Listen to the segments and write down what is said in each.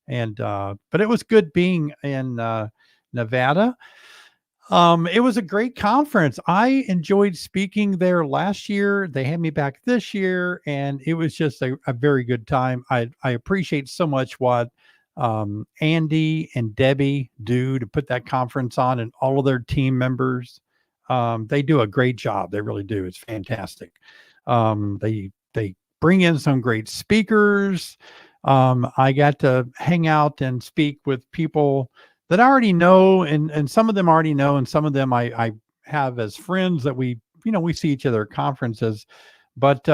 And but it was good being in Nevada. It was a great conference. I enjoyed speaking there last year. They had me back this year, and it was just a very good time. I appreciate so much what Andy and Debbie do to put that conference on, and all of their team members. They do a great job. They really do. It's fantastic. They bring in some great speakers. I got to hang out and speak with people that I already know, and some of them already know, and some of them I have as friends that we see each other at conferences. But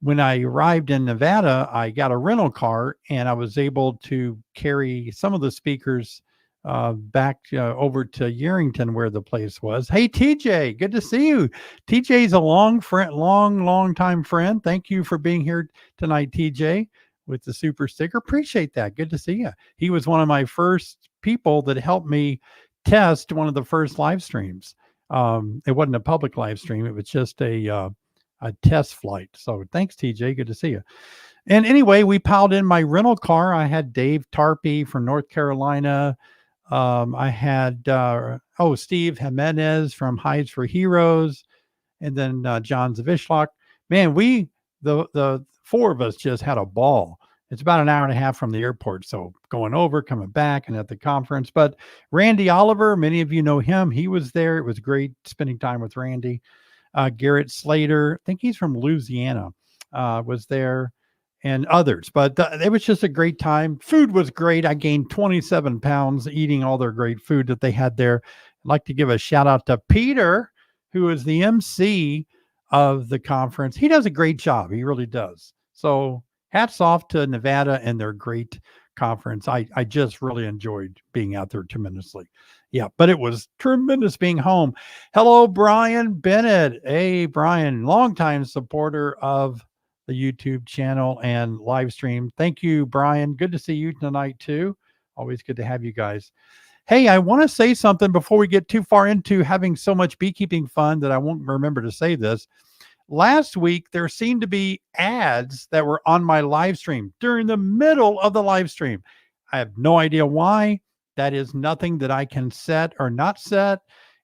when I arrived in Nevada, I got a rental car, and I was able to carry some of the speakers back over to Yerington, where the place was. Hey, TJ, good to see you. TJ's a long time friend. Thank you for being here tonight, TJ, with the super sticker. Appreciate that. Good to see you. He was one of my first people that helped me test one of the first live streams. It wasn't a public live stream. It was just a test flight. So thanks, TJ. Good to see you. And anyway, we piled in my rental car. I had Dave Tarpey from North Carolina. I had Steve Jimenez from Hides for Heroes, and then John Zavishlock. Man, the four of us just had a ball. It's about an hour and a half from the airport, so going over, coming back, and at the conference. But Randy Oliver, many of you know him. He was there. It was great spending time with Randy. Garrett Slater, I think he's from Louisiana, was there, and others. But it was just a great time. Food was great. I gained 27 pounds eating all their great food that they had there. I'd like to give a shout out to Peter, who is the MC of the conference. He does a great job. He really does. So hats off to Nevada and their great conference. I just really enjoyed being out there tremendously. Yeah, but it was tremendous being home. Hello, Brian Bennett. Hey, Brian, longtime supporter of the YouTube channel and live stream. Thank you, Brian. Good to see you tonight, too. Always good to have you guys. Hey, I want to say something before we get too far into having so much beekeeping fun that I won't remember to say this. Last week, there seemed to be ads that were on my live stream during the middle of the live stream. I have no idea why. That is nothing that I can set or not set.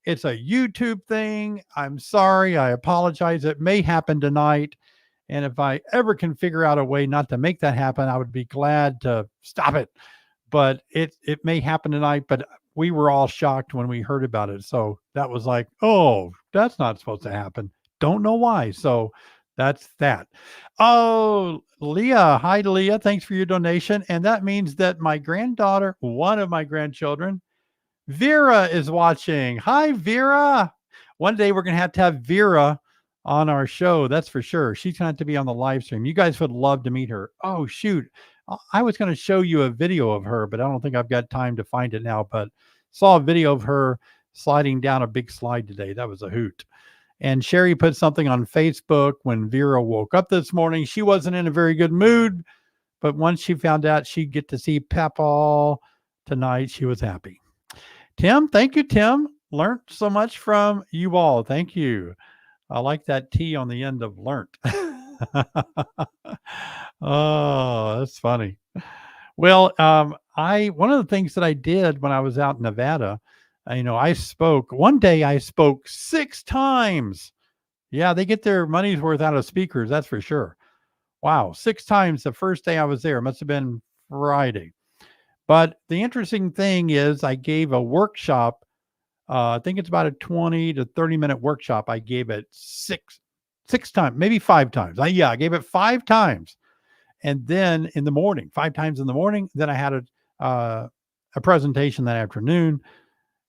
It's a YouTube thing. I'm sorry. I apologize. It may happen tonight. And if I ever can figure out a way not to make that happen, I would be glad to stop it. But it may happen tonight. But we were all shocked when we heard about it. So that was like, oh, that's not supposed to happen. Don't know why. So that's that. Oh, Leah. Hi, Leah. Thanks for your donation. And that means that my granddaughter, one of my grandchildren, Vera, is watching. Hi, Vera. One day we're going to have Vera on our show. That's for sure. She's going to have to be on the live stream. You guys would love to meet her. Oh, shoot. I was going to show you a video of her, but I don't think I've got time to find it now. But saw a video of her sliding down a big slide today. That was a hoot. And Sherry put something on Facebook when Vera woke up this morning. She wasn't in a very good mood, but once she found out she'd get to see Papa tonight, she was happy. Tim, thank you, Tim. Learned so much from you all. Thank you. I like that T on the end of learnt. Oh, that's funny. Well, one of the things that I did when I was out in Nevada, I spoke 6 times. Yeah, they get their money's worth out of speakers. That's for sure. Wow. 6 times the first day I was there. It must've been Friday. But the interesting thing is I gave a workshop. I think it's about a 20 to 30 minute workshop. I gave it six times, maybe 5 times. I gave it 5 times. And then in the morning, 5 times in the morning, then I had a presentation that afternoon.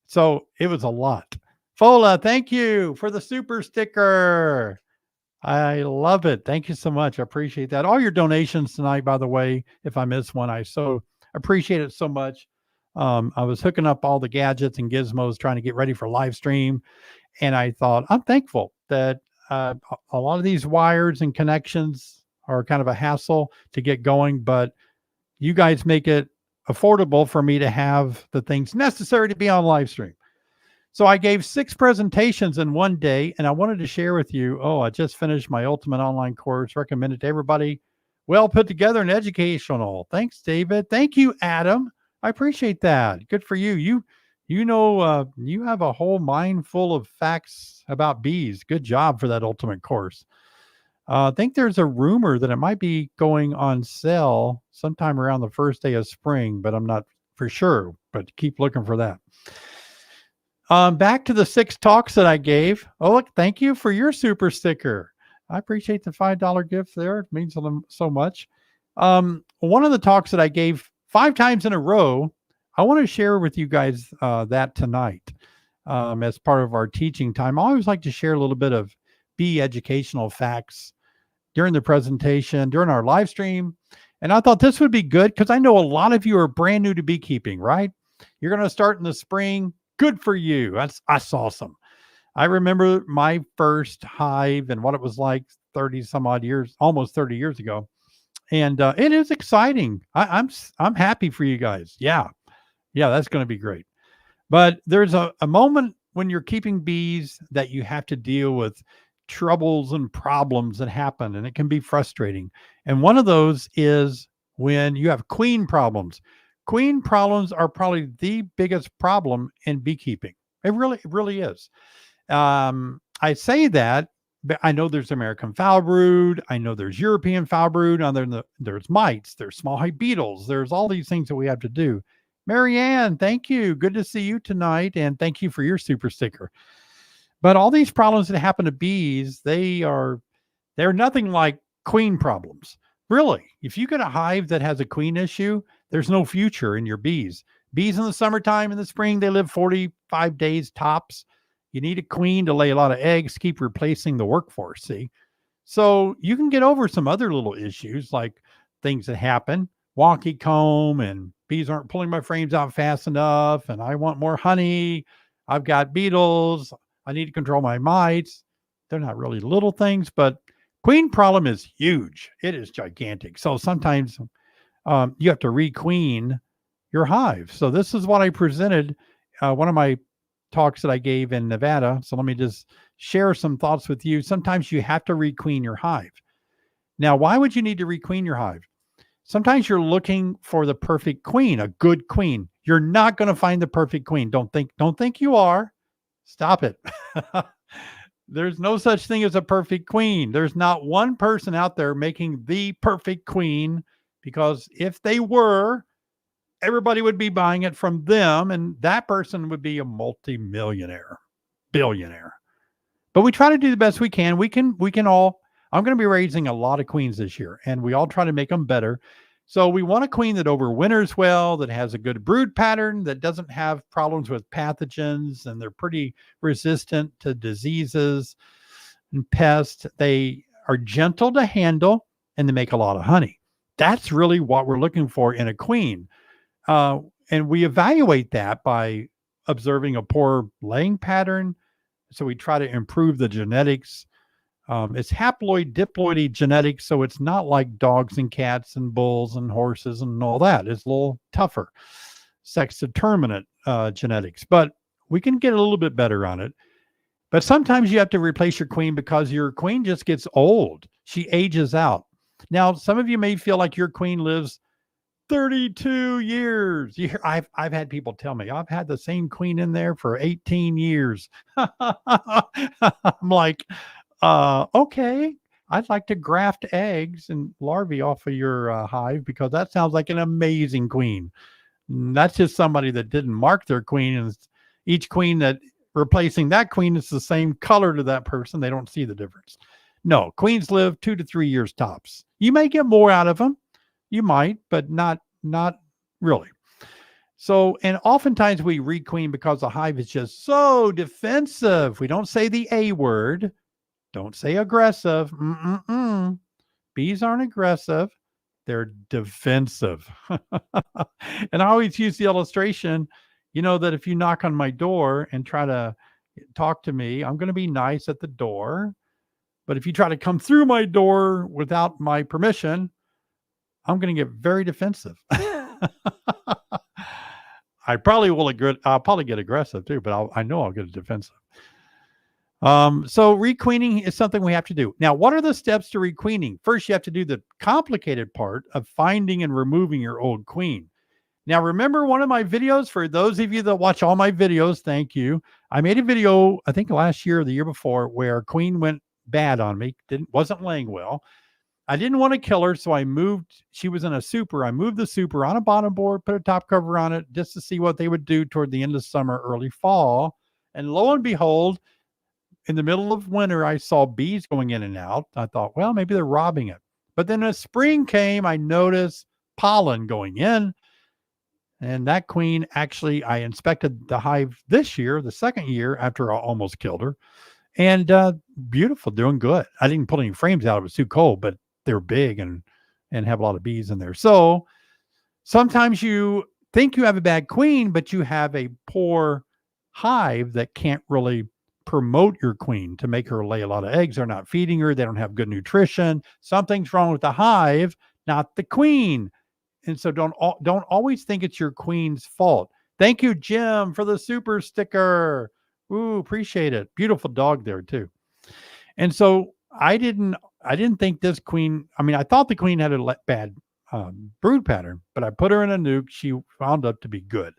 So it was a lot. Fola, thank you for the super sticker. I love it. Thank you so much. I appreciate that. All your donations tonight, by the way, if I miss one, I so appreciate it so much. I was hooking up all the gadgets and gizmos, trying to get ready for live stream. And I thought, I'm thankful that a lot of these wires and connections are kind of a hassle to get going, but you guys make it affordable for me to have the things necessary to be on live stream. So I gave 6 presentations in one day, and I wanted to share with you, I just finished my ultimate online course, recommended to everybody well put together and educational. Thanks, David. Thank you, Adam. I appreciate that. Good for you. You have a whole mind full of facts about bees. Good job for that ultimate course. I think there's a rumor that it might be going on sale sometime around the first day of spring, but I'm not for sure. But keep looking for that. Back to the 6 talks that I gave. Oh, look, thank you for your super sticker. I appreciate the $5 gift there. It means so much. One of the talks that I gave 5 times in a row, I want to share with you guys that tonight as part of our teaching time. I always like to share a little bit of bee educational facts during the presentation, during our live stream. And I thought this would be good because I know a lot of you are brand new to beekeeping, right? You're going to start in the spring. Good for you. That's awesome. I remember my first hive and what it was like 30 some odd years, almost 30 years ago. And it is exciting. I'm happy for you guys. Yeah, that's going to be great. But there's a moment when you're keeping bees that you have to deal with troubles and problems that happen, and it can be frustrating. And one of those is when you have queen problems. Queen problems are probably the biggest problem in beekeeping. It really is. I say that, but I know there's American foul brood. I know there's European foul brood. And there's mites. There's small hive beetles. There's all these things that we have to do. Marianne, thank you. Good to see you tonight. And thank you for your super sticker. But all these problems that happen to bees, they're nothing like queen problems. Really, if you get a hive that has a queen issue, there's no future in your bees. Bees in the summertime, in the spring, they live 45 days tops. You need a queen to lay a lot of eggs, keep replacing the workforce, see? So you can get over some other little issues like things that happen, wonky comb, and bees aren't pulling my frames out fast enough, and I want more honey. I've got beetles. I need to control my mites. They're not really little things, but queen problem is huge. It is gigantic. So sometimes you have to requeen your hive. So this is what I presented, one of my talks that I gave in Nevada. So let me just share some thoughts with you. Sometimes you have to requeen your hive. Now, why would you need to requeen your hive? Sometimes you're looking for the perfect queen, a good queen. You're not going to find the perfect queen. Don't think you are. Stop it. There's no such thing as a perfect queen. There's not one person out there making the perfect queen, because if they were, everybody would be buying it from them, and that person would be a multi-millionaire, billionaire. But we try to do the best we can. We can all, I'm going to be raising a lot of queens this year, and we all try to make them better. So we want a queen that overwinters well, that has a good brood pattern, that doesn't have problems with pathogens, and they're pretty resistant to diseases and pests. They are gentle to handle, and they make a lot of honey. That's really what we're looking for in a queen. And we evaluate that by observing a poor laying pattern. So we try to improve the genetics. It's haploid, diploidy genetics, so it's not like dogs and cats and bulls and horses and all that. It's a little tougher. Sex determinant genetics, but we can get a little bit better on it. But sometimes you have to replace your queen because your queen just gets old. She ages out. Now, some of you may feel like your queen lives 32 years. I've had people tell me, I've had the same queen in there for 18 years. I'm like, okay, I'd like to graft eggs and larvae off of your hive, because that sounds like an amazing queen. And that's just somebody that didn't mark their queen, and each queen that replacing that queen is the same color to that person. They don't see the difference. No, queens live 2 to 3 years tops. You may get more out of them. You might, but not really. So, and oftentimes we requeen because the hive is just so defensive. We don't say the A word. Don't say aggressive. Bees aren't aggressive. They're defensive. And I always use the illustration, that if you knock on my door and try to talk to me, I'm going to be nice at the door. But if you try to come through my door without my permission, I'm going to get very defensive. I'll probably get aggressive too, but I know I'll get defensive. So requeening is something we have to do. Now, what are the steps to requeening? First, you have to do the complicated part of finding and removing your old queen. Now, remember one of my videos, for those of you that watch all my videos, thank you. I made a video, I think last year or the year before, where queen went bad on me, wasn't laying well. I didn't want to kill her, so I moved. She was in a super. I moved the super on a bottom board, put a top cover on it just to see what they would do toward the end of summer, early fall. And lo and behold, in the middle of winter, I saw bees going in and out. I thought, well, maybe they're robbing it. But then as spring came, I noticed pollen going in. And that queen, actually, I inspected the hive this year, the second year after I almost killed her. And beautiful, doing good. I didn't put any frames out. It was too cold, but they're big and have a lot of bees in there. So sometimes you think you have a bad queen, but you have a poor hive that can't really promote your queen to make her lay a lot of eggs. They're not feeding her. They don't have good nutrition. Something's wrong with the hive, not the queen. And so don't always think it's your queen's fault. Thank you, Jim, for the super sticker. Ooh, appreciate it. Beautiful dog there too. And so I didn't think this queen, I mean, I thought the queen had a bad brood pattern, but I put her in a nuke. She wound up to be good.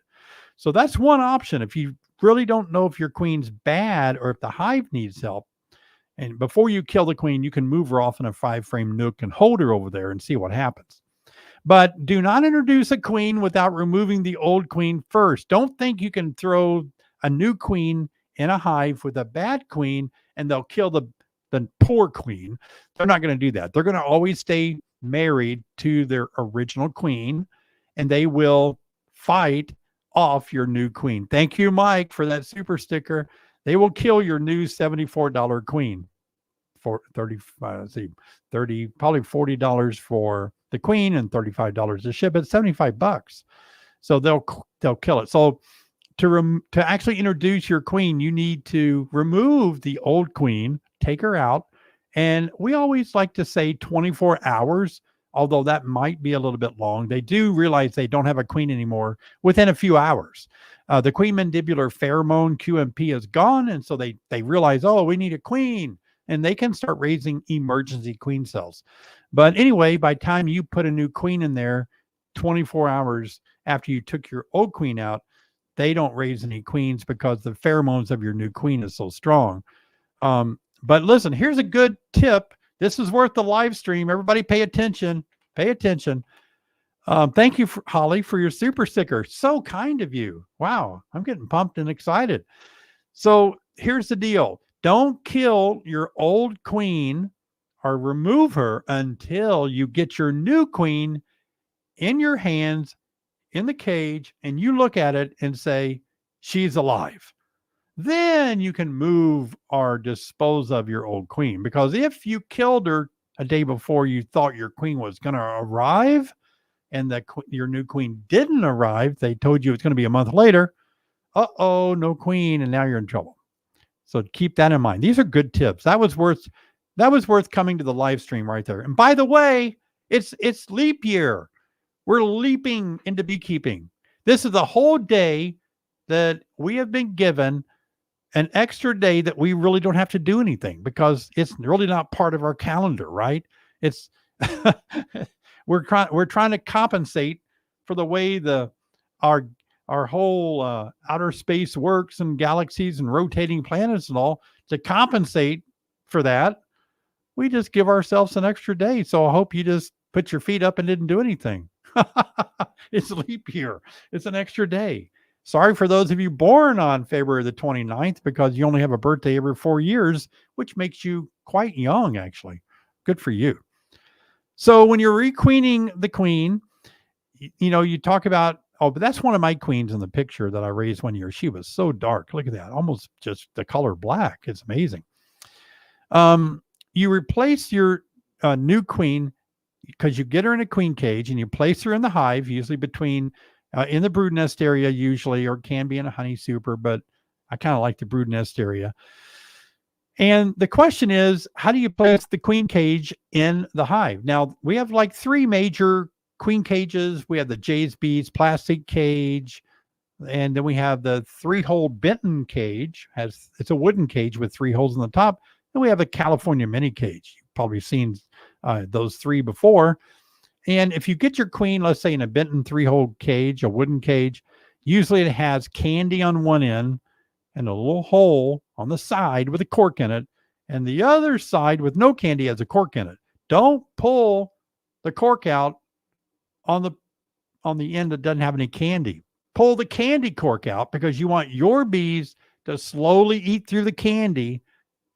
So that's one option. If you really don't know if your queen's bad or if the hive needs help, and before you kill the queen, you can move her off in a 5-frame nuke and hold her over there and see what happens. But do not introduce a queen without removing the old queen first. Don't think you can throw a new queen in a hive with a bad queen and they'll kill the poor queen. They're not going to do that. They're going to always stay married to their original queen, and they will fight off your new queen. Thank you, Mike, for that super sticker. They will kill your new $74 queen for probably $40 for the queen and $35 to ship it, $75. So they'll kill it. So to actually introduce your queen, you need to remove the old queen, take her out. And we always like to say 24 hours, although that might be a little bit long. They do realize they don't have a queen anymore within a few hours. The queen mandibular pheromone, QMP, is gone. And so they realize, oh, we need a queen. And they can start raising emergency queen cells. But anyway, by the time you put a new queen in there, 24 hours after you took your old queen out, they don't raise any queens because the pheromones of your new queen is so strong. But listen, here's a good tip. This is worth the live stream. Everybody pay attention. Pay attention. Thank you, Holly, for your super sticker. So kind of you. Wow. I'm getting pumped and excited. So here's the deal. Don't kill your old queen or remove her until you get your new queen in your hands in the cage and you look at it and say, she's alive. Then you can move or dispose of your old queen. Because if you killed her a day before you thought your queen was going to arrive and your new queen didn't arrive, they told you it's going to be a month later. Uh-oh, no queen, and now you're in trouble. So keep that in mind. These are good tips. That was worth coming to the live stream right there. And by the way, it's leap year. We're leaping into beekeeping. This is the whole day that we have been given an extra day that we really don't have to do anything because it's really not part of our calendar, right? It's we're trying to compensate for the way our whole outer space works and galaxies and rotating planets and all. To compensate for that, we just give ourselves an extra day. So I hope you just put your feet up and didn't do anything. It's leap year. It's an extra day. Sorry for those of you born on February the 29th, because you only have a birthday every 4 years, which makes you quite young, actually. Good for you. So when you're requeening the queen, you talk about, but that's one of my queens in the picture that I raised one year. She was so dark. Look at that. Almost just the color black. It's amazing. You replace your new queen because you get her in a queen cage and you place her in the hive, usually between in the brood nest area, usually, or can be in a honey super, but I kind of like the brood nest area. And the question is, how do you place the queen cage in the hive? Now, we have like 3 major queen cages. We have the Jay's Bees plastic cage, And then we have the 3-hole Benton cage. It's a wooden cage with 3 holes in the top. And we have a California mini cage. You've probably seen those 3 before. And if you get your queen, let's say in a Benton 3-hole cage, a wooden cage, usually it has candy on one end and a little hole on the side with a cork in it. And the other side with no candy has a cork in it. Don't pull the cork out on the end that doesn't have any candy. Pull the candy cork out because you want your bees to slowly eat through the candy.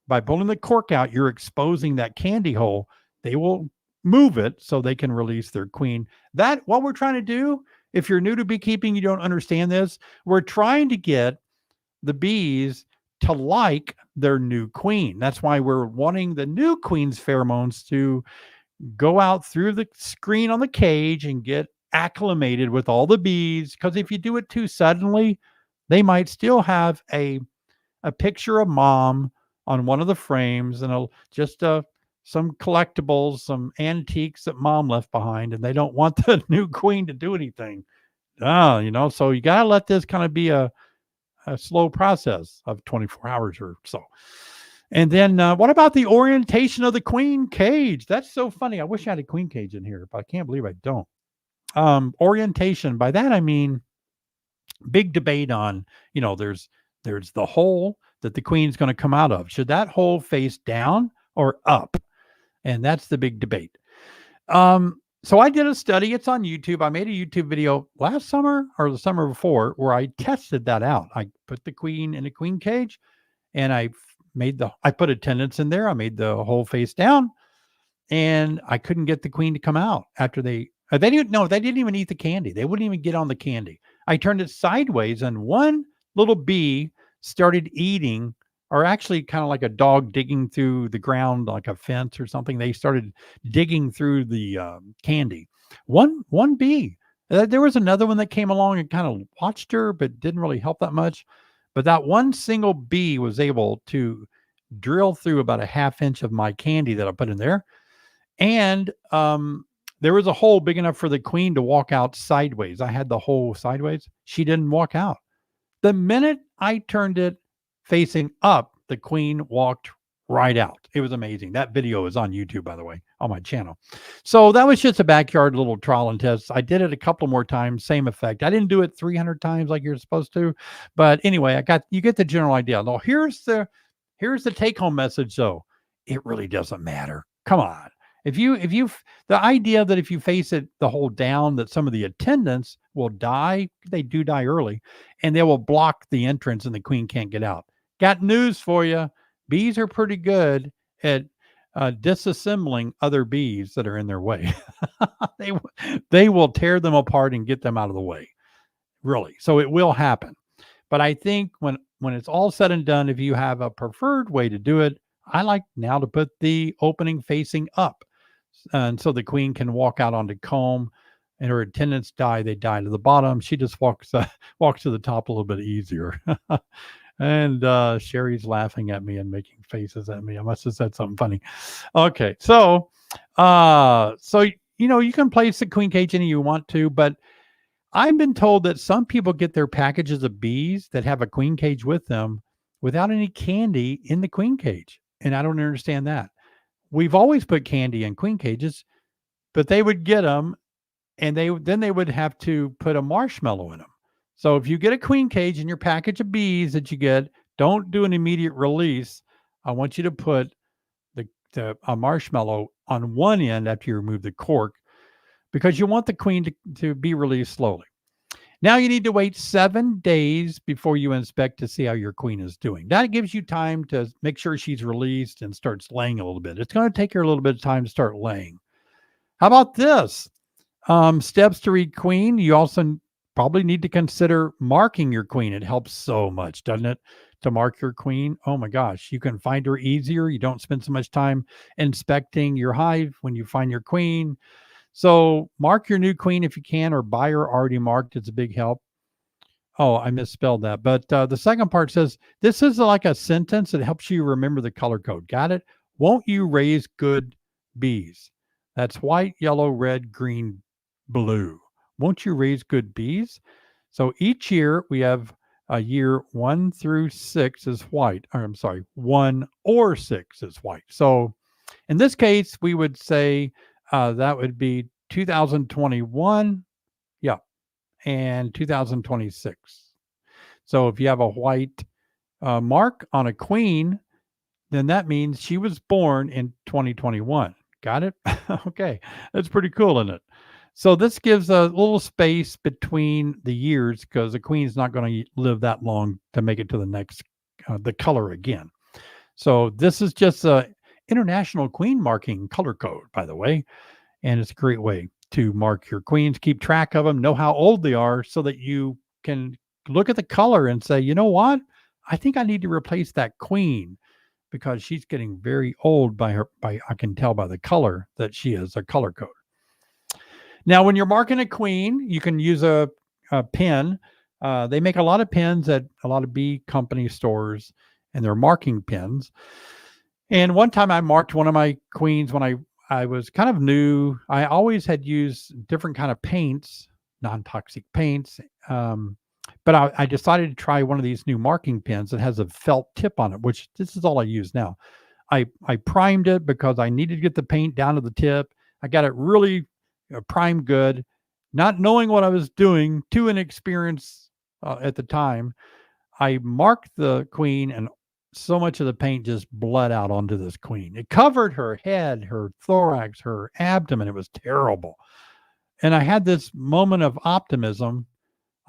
By pulling the cork out, you're exposing that candy hole. They will move it so they can release their queen. That what we're trying to do. If you're new to beekeeping, you don't understand this. We're trying to get the bees to like their new queen. That's why we're wanting the new queen's pheromones to go out through the screen on the cage and get acclimated with all the bees. Because if you do it too suddenly, they might still have a picture of mom on one of the frames and some collectibles, some antiques that mom left behind, and they don't want the new queen to do anything. So you got to let this kind of be a slow process of 24 hours or so. And then what about the orientation of the queen cage? That's so funny. I wish I had a queen cage in here, but I can't believe I don't. Orientation, by that I mean big debate on, there's the hole that the queen's going to come out of. Should that hole face down or up? And that's the big debate. So I did a study. It's on YouTube. I made a YouTube video last summer or the summer before where I tested that out. I put the queen in a queen cage and I put attendants in there. I made the hole face down and I couldn't get the queen to come out after they didn't even eat the candy. They wouldn't even get on the candy. I turned it sideways and one little bee started eating, or actually kind of like a dog digging through the ground, like a fence or something. They started digging through the candy. One bee. There was another one that came along and kind of watched her, but didn't really help that much. But that one single bee was able to drill through about a half inch of my candy that I put in there. And there was a hole big enough for the queen to walk out sideways. I had the hole sideways. She didn't walk out. The minute I turned it facing up, the queen walked right out. It was amazing. That video is on YouTube, by the way, on my channel. So that was just a backyard little trial and test. I did it a couple more times, same effect. I didn't do it 300 times like you're supposed to. But anyway, you get the general idea. Now, here's the take-home message, though. It really doesn't matter. Come on. The idea that if you face it the whole down, that some of the attendants will die, they do die early, and they will block the entrance and the queen can't get out. Got news for you. Bees are pretty good at disassembling other bees that are in their way. They will tear them apart and get them out of the way. Really. So it will happen. But I think when it's all said and done, if you have a preferred way to do it, I like now to put the opening facing up. And so the queen can walk out onto comb and her attendants they die to the bottom. She just walks to the top a little bit easier. And Sherry's laughing at me and making faces at me. I must have said something funny. Okay. So you can place the queen cage any you want to, but I've been told that some people get their packages of bees that have a queen cage with them without any candy in the queen cage. And I don't understand that. We've always put candy in queen cages, but they would get them and they would have to put a marshmallow in them. So if you get a queen cage in your package of bees that you get, don't do an immediate release. I want you to put a marshmallow on one end after you remove the cork because you want the queen to be released slowly. Now you need to wait 7 days before you inspect to see how your queen is doing. That gives you time to make sure she's released and starts laying a little bit. It's going to take her a little bit of time to start laying. How about this? Steps to requeen. You also probably need to consider marking your queen. It helps so much, doesn't it? To mark your queen. Oh my gosh, you can find her easier. You don't spend so much time inspecting your hive when you find your queen. So mark your new queen if you can, or buy her already marked. It's a big help. Oh, I misspelled that. But the second part says, this is like a sentence that helps you remember the color code. Got it? Won't you raise good bees? That's white, yellow, red, green, blue. Won't you raise good bees? So each year we have a year 1 through 6 is white. Or I'm sorry, 1 or 6 is white. So in this case, we would say that would be 2021, yeah, and 2026. So if you have a white mark on a queen, then that means she was born in 2021. Got it? Okay. That's pretty cool, isn't it? So this gives a little space between the years because the queen's not going to live that long to make it to the next, the color again. So this is just a international queen marking color code, by the way. And it's a great way to mark your queens, keep track of them, know how old they are so that you can look at the color and say, you know what? I think I need to replace that queen because she's getting very old by I can tell by the color that she is a color code. Now, when you're marking a queen, you can use a pin. They make a lot of pins at a lot of bee company stores, and they're marking pins. And one time I marked one of my queens when I was kind of new. I always had used different kind of paints, non-toxic paints. But I decided to try one of these new marking pins that has a felt tip on it, which this is all I use now. I primed it because I needed to get the paint down to the tip. I got it really primed good, not knowing what I was doing, too inexperienced at the time. I marked the queen and so much of the paint just bled out onto this queen. It covered her head, her thorax, her abdomen. It was terrible. And I had this moment of optimism.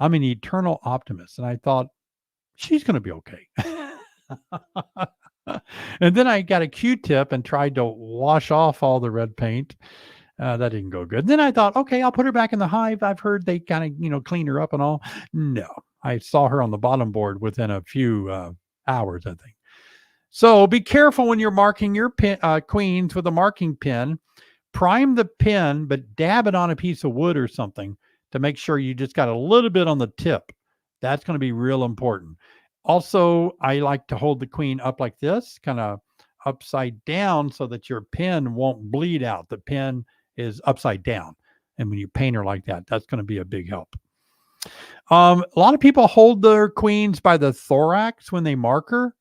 I'm an eternal optimist. And I thought, she's going to be okay. And then I got a Q-tip and tried to wash off all the red paint. That didn't go good. Then I thought, okay, I'll put her back in the hive. I've heard they kind of, clean her up and all. No, I saw her on the bottom board within a few hours, I think. So be careful when you're marking your queens with a marking pin. Prime the pin, but dab it on a piece of wood or something to make sure you just got a little bit on the tip. That's going to be real important. Also, I like to hold the queen up like this, kind of upside down so that your pin won't bleed out. The pin is upside down. And when you paint her like that, that's going to be a big help. A lot of people hold their queens by the thorax when they mark her,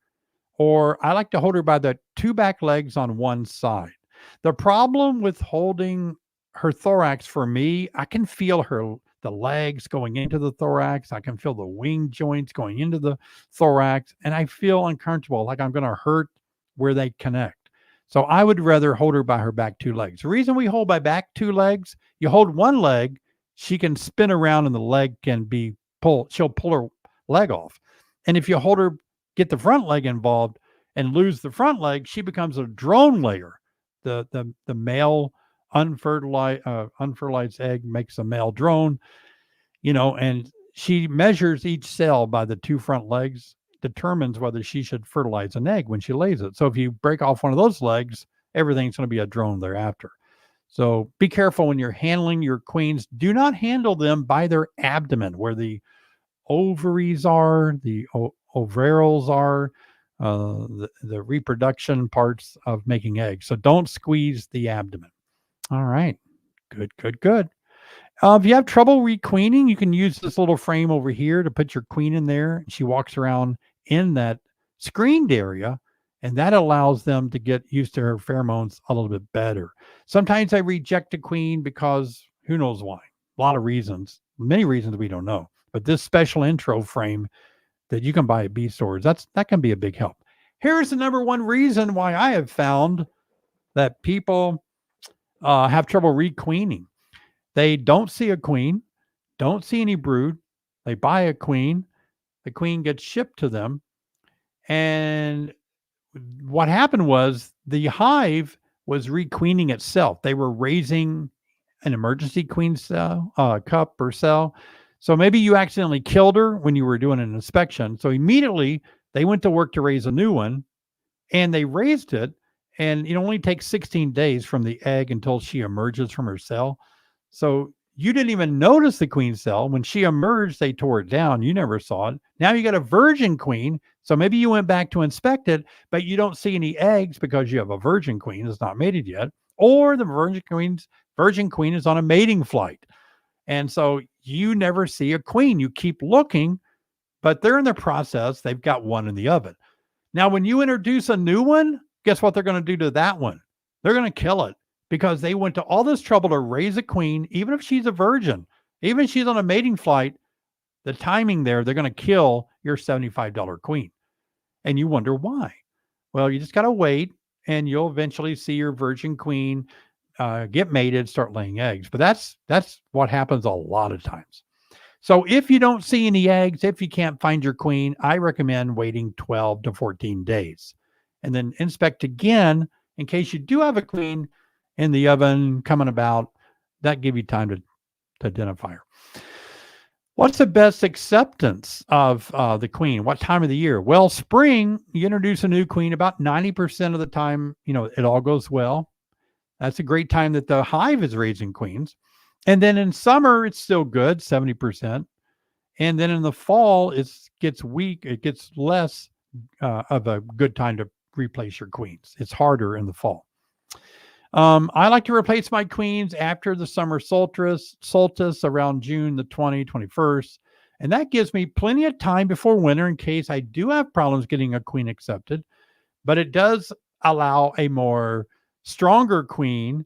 or I like to hold her by the two back legs on one side. The problem with holding her thorax for me, I can feel the legs going into the thorax. I can feel the wing joints going into the thorax, and I feel uncomfortable, like I'm going to hurt where they connect. So I would rather hold her by her back two legs. The reason we hold by back two legs, you hold one leg, she can spin around and the leg can be pulled. She'll pull her leg off. And if you hold her, get the front leg involved and lose the front leg, she becomes a drone layer. The male unfertilized egg makes a male drone, and she measures each cell by the two front legs, determines whether she should fertilize an egg when she lays it. So if you break off one of those legs, everything's going to be a drone thereafter. So be careful when you're handling your queens. Do not handle them by their abdomen, where the ovaries are, the ovarils are, the reproduction parts of making eggs. So don't squeeze the abdomen. All right. Good. If you have trouble requeening, you can use this little frame over here to put your queen in there. She walks around in that screened area, and that allows them to get used to her pheromones a little bit better. Sometimes I reject a queen because who knows why. A lot of reasons, many reasons we don't know. But this special intro frame that you can buy at bee stores, that can be a big help. Here's the number one reason why I have found that people have trouble requeening. They don't see a queen, don't see any brood. They buy a queen. The queen gets shipped to them. And what happened was the hive was requeening itself. They were raising an emergency queen cell, cup or cell. So maybe you accidentally killed her when you were doing an inspection. So immediately they went to work to raise a new one, and they raised it. And it only takes 16 days from the egg until she emerges from her cell. So you didn't even notice the queen cell. When she emerged, they tore it down. You never saw it. Now you got a virgin queen. So maybe you went back to inspect it, but you don't see any eggs because you have a virgin queen that's not mated yet. Or the virgin queen is on a mating flight. And so you never see a queen. You keep looking, but they're in the process. They've got one in the oven. Now, when you introduce a new one, guess what they're going to do to that one? They're going to kill it because they went to all this trouble to raise a queen, even if she's a virgin, even if she's on a mating flight. The timing there, they're going to kill your $75 queen. And you wonder why. Well, you just got to wait, and you'll eventually see your virgin queen get mated, start laying eggs. But that's what happens a lot of times. So if you don't see any eggs, if you can't find your queen, I recommend waiting 12 to 14 days and then inspect again in case you do have a queen in the oven coming about. That give you time to identify her. What's the best acceptance of the queen? What time of the year? Well, spring, you introduce a new queen about 90% of the time, it all goes well. That's a great time that the hive is raising queens. And then in summer, it's still good, 70%. And then in the fall, it gets weak. It gets less of a good time to replace your queens. It's harder in the fall. I like to replace my queens after the summer solstice around June the 21st. And that gives me plenty of time before winter in case I do have problems getting a queen accepted. But it does allow a more stronger queen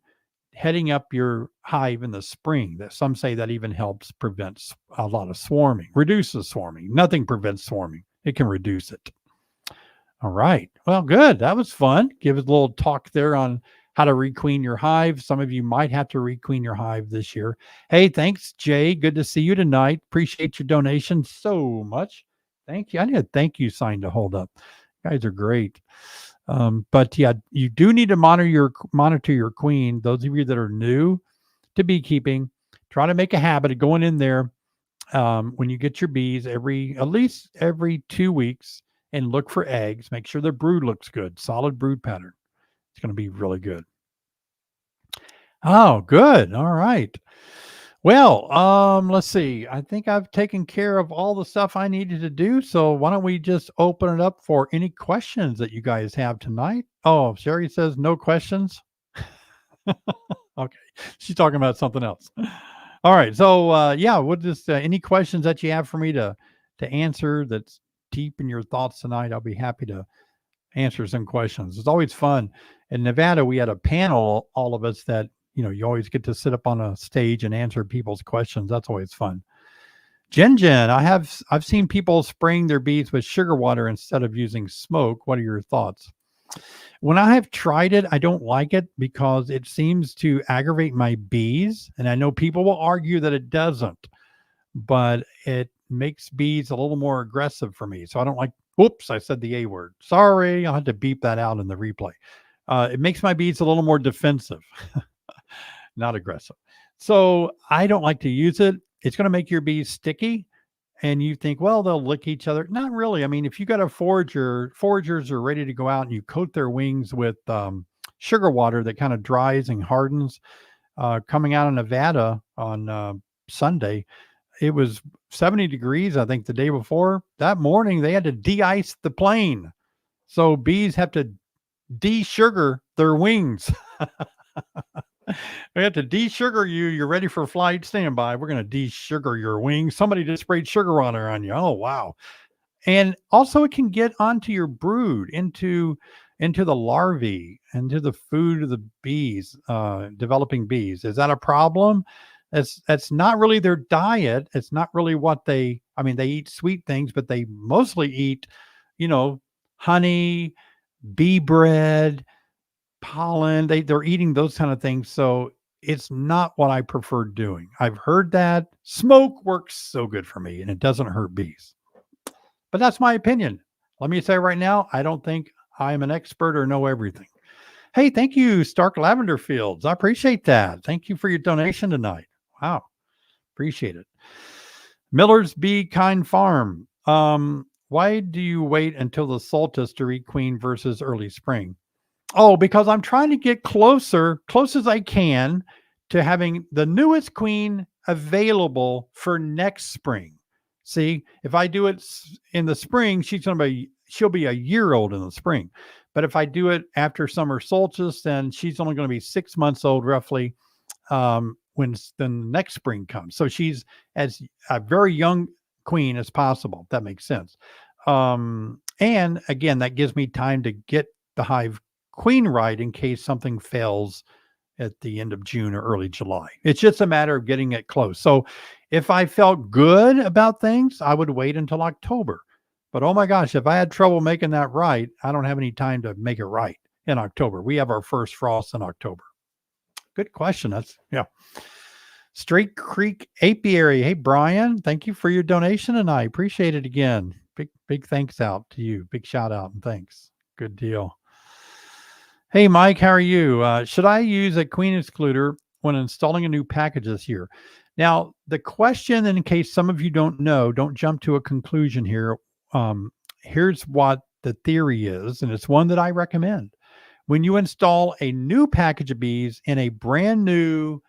heading up your hive in the spring. That some say that even helps prevent a lot of swarming, reduces swarming. Nothing prevents swarming. It can reduce it. All right. Well, good. That was fun. Give us a little talk there on how to requeen your hive. Some of you might have to requeen your hive this year. Hey, thanks, Jay. Good to see you tonight. Appreciate your donation so much. Thank you. I need a thank you sign to hold up. You guys are great. But yeah, you do need to monitor your queen. Those of you that are new to beekeeping, try to make a habit of going in there when you get your bees at least every 2 weeks and look for eggs. Make sure the brood looks good, solid brood pattern. It's going to be really good. Oh, good. All right. Well, let's see. I think I've taken care of all the stuff I needed to do. So why don't we just open it up for any questions that you guys have tonight? Oh, Sherry says no questions. Okay. She's talking about something else. All right. So, yeah, we'll just, any questions that you have for me to answer that's deep in your thoughts tonight, I'll be happy to answer some questions. It's always fun. In Nevada, we had a panel, all of us, that you always get to sit up on a stage and answer people's questions. That's always fun. Jen, I've seen people spraying their bees with sugar water instead of using smoke. What are your thoughts? When I have tried it, I don't like it because it seems to aggravate my bees. And I know people will argue that it doesn't, but it makes bees a little more aggressive for me. So I don't like, whoops, I said the A word. Sorry, I'll have to beep that out in the replay. It makes my bees a little more defensive, not aggressive. So I don't like to use it. It's going to make your bees sticky. And you think, well, they'll lick each other. Not really. I mean, if you got a foragers are ready to go out and you coat their wings with sugar water that kind of dries and hardens. Coming out of Nevada on Sunday, it was 70 degrees, I think, the day before. That morning, they had to de-ice the plane. So bees have to de-sugar their wings. We have to de-sugar you. You're ready for flight. Stand by. We're going to de-sugar your wings. Somebody just sprayed sugar water on you. Oh, wow. And also it can get onto your brood, into the larvae, into the food of the bees, developing bees. Is that a problem? That's not really their diet. It's not really what they eat sweet things, but they mostly eat, honey, bee bread, pollen. They're eating those kind of things. So it's not what I prefer doing. I've heard that smoke works so good for me and it doesn't hurt bees. But that's my opinion. Let me say right now, I don't think I'm an expert or know everything. Hey, thank you, Stark Lavender Fields. I appreciate that. Thank you for your donation tonight. Wow. Appreciate it. Miller's Bee Kind Farm. Why do you wait until the solstice to requeen versus early spring? Oh, because I'm trying to get close as I can to having the newest queen available for next spring. See, if I do it in the spring, she'll be a year old in the spring. But if I do it after summer solstice, then she's only going to be 6 months old roughly when then the next spring comes. So she's as a very young queen as possible. If that makes sense. And again, that gives me time to get the hive queen right in case something fails at the end of June or early July. It's just a matter of getting it close. So if I felt good about things, I would wait until October. But oh my gosh, if I had trouble making that right, I don't have any time to make it right in October. We have our first frost in October. Good question. Yeah. Straight Creek Apiary. Hey, Brian, thank you for your donation and I appreciate it again. Big thanks out to you. Big shout out and thanks. Good deal. Hey, Mike, how are you? Should I use a queen excluder when installing a new package this year? Now, the question, in case some of you don't know, don't jump to a conclusion here. Here's what the theory is, and it's one that I recommend. When you install a new package of bees in a brand new,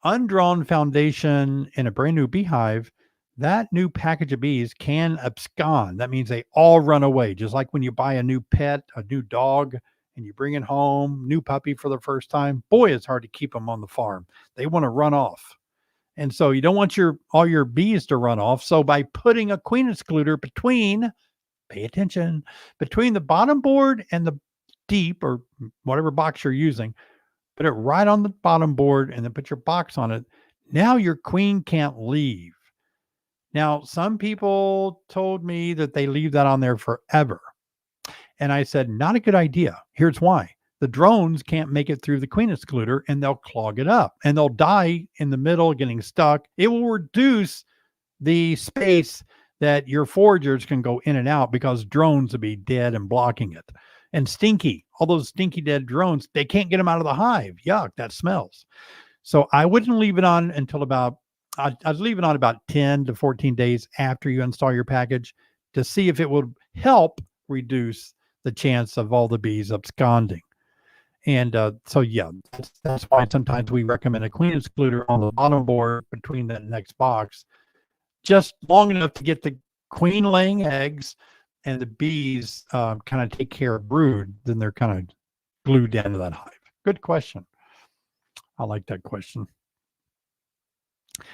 undrawn foundation in a brand new beehive, that new package of bees can abscond. That means they all run away, just like when you buy a new pet, a new dog, and you bring it home, new puppy for the first time. Boy, it's hard to keep them on the farm. They want to run off. And so you don't want all your bees to run off. So by putting a queen excluder between, pay attention, between the bottom board and the deep or whatever box you're using, put it right on the bottom board and then put your box on it. Now your queen can't leave. Now, some people told me that they leave that on there forever. And I said, not a good idea. Here's why. The drones can't make it through the queen excluder and they'll clog it up and they'll die in the middle getting stuck. It will reduce the space that your foragers can go in and out because drones will be dead and blocking it. And stinky, all those stinky dead drones, they can't get them out of the hive. Yuck, that smells. So I wouldn't leave it on until I'd leave it on about 10 to 14 days after you install your package to see if it would help reduce the chance of all the bees absconding. And so, yeah, that's why sometimes we recommend a queen excluder on the bottom board between the next box, just long enough to get the queen laying eggs and the bees kind of take care of brood. Then they're kind of glued down to that hive. Good question. I like that question.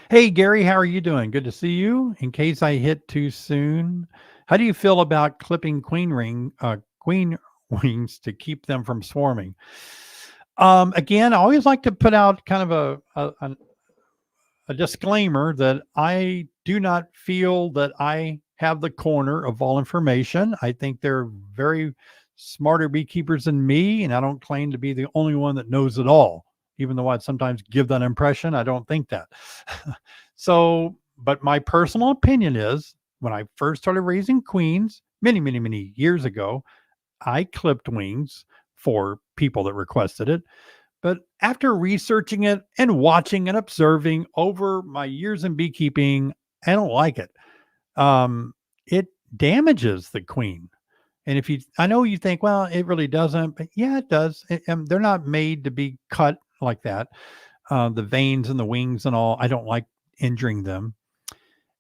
Hey, Gary, how are you doing? Good to see you. In case I hit too soon, how do you feel about clipping queen wings to keep them from swarming? Again, I always like to put out kind of a disclaimer that I do not feel that I have the corner of all information. I think they're very smarter beekeepers than me, and I don't claim to be the only one that knows it all. Even though I'd sometimes give that impression, I don't think that. So, but my personal opinion is when I first started raising queens many years ago, I clipped wings for people that requested it. But after researching it and watching and observing over my years in beekeeping, I don't like it. It damages the queen. And I know you think, well, it really doesn't, but yeah, it does. They're not made to be cut like that. The veins and the wings and all, I don't like injuring them.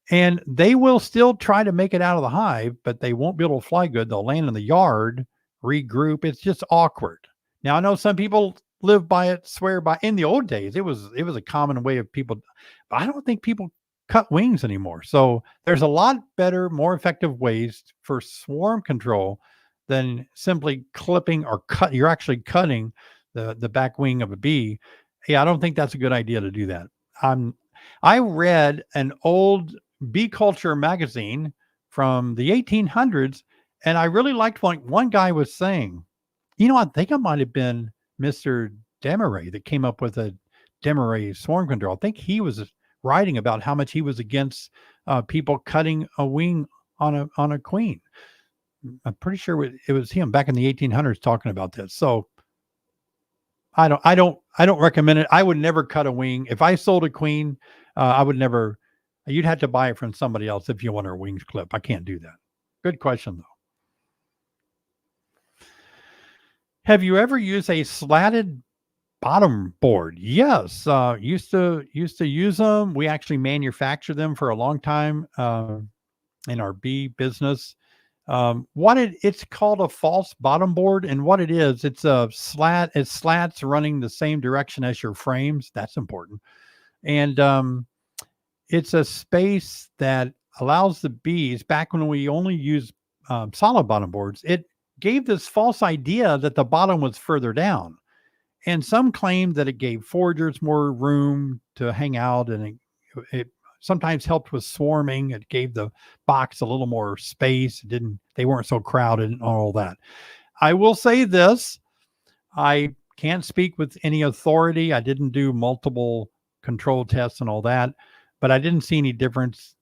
And they will still try to make it out of the hive, but they won't be able to fly good. They'll land in the yard, regroup. It's just awkward. Now, I know some people live by it, swear by. In the old days, it was a common way of people, but I don't think people cut wings anymore. So there's a lot better, more effective ways for swarm control than simply clipping or cut. You're actually cutting the back wing of a bee. Hey, I don't think that's a good idea to do that. I read an old bee culture magazine from the 1800s, and I really liked what one guy was saying. I think it might have been Mr. Desmarais that came up with a Desmarais swarm control. I think he was writing about how much he was against people cutting a wing on a queen. I'm pretty sure it was him back in the 1800s talking about this. So I don't recommend it. I would never cut a wing. If I sold a queen, I would never. You'd have to buy it from somebody else if you want her wings clipped. I can't do that. Good question though. Have you ever used a slatted bottom board? Yes. Used to use them. We actually manufactured them for a long time in our bee business. It's called a false bottom board, and what it is, it's a slat. It's slats running the same direction as your frames. That's important. And it's a space that allows the bees, back when we only used solid bottom boards, it gave this false idea that the bottom was further down. And some claimed that it gave foragers more room to hang out, and it sometimes helped with swarming. It gave the box a little more space. They weren't so crowded and all that. I will say this, I can't speak with any authority. I didn't do multiple control tests and all that, but I didn't see any difference